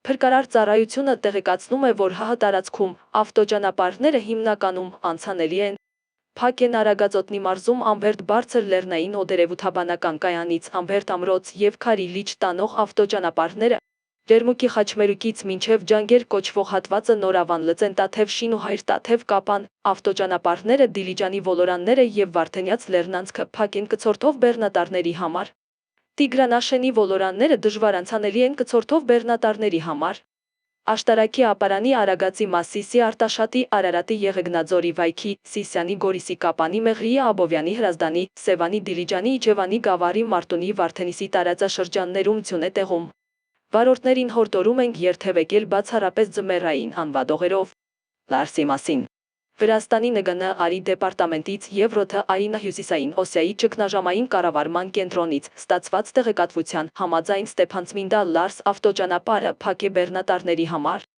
Փրկարար ծառայությունը տեղեկացնում է, որ ՀՀ տարածքում ավտոճանապարհները հիմնականում անցանելի են։ Փակ են Արագածոտնի մարզում Ամբերդ բարձր լեռնային օդերևութաբանական կայանից Ամբերդ ամրոց և Քարի լիճ տանող ավտոճանապարհները, Ջերմուկի Խաչմերուկից մինչև Ջանգեր կոչվող հատվածը Նորավան Լծեն Տաթև Շինուհայր Տաթև Կապան, ավտոճանապարհները Դիլիջանի ոլորանները և Վարդենյաց լեռնանցքը փակ են կցորդով բեռնատարների համար։ Տիգրանաշենի ոլորանները դժվար անցանելի են կցորդով բեռնատարների համար։ Աշտարակի ապարանի Արագածի Մասիսի Արտաշատի Արարատի Եղեգնաձորի Վայքի Սիսյանի Գորիսի Կապանի Մեղրիի Աբովյանի Հրազդանի Սևանի Դիլիջանի Իջևանի Գավառի Մարտունի Վարդենիսի տարածաշրջաններում ձյուն է տեղում։ Վարորդներին հորդորում ենք երթևեկել բացառապես ձմեռային անվադողերով։ Լարսի մասին Վրաստանի ՆԳՆ արի դեպարտամենտից և ՌԹ Արինա Հյուսիսային Օսիայի ճգնաժամային կառավարման կենտրոնից ստացված տեղեկատվության համաձայն Ստեփանցմինդա Լարս ավտոճանապարհը փակ է բեռնատարների համար։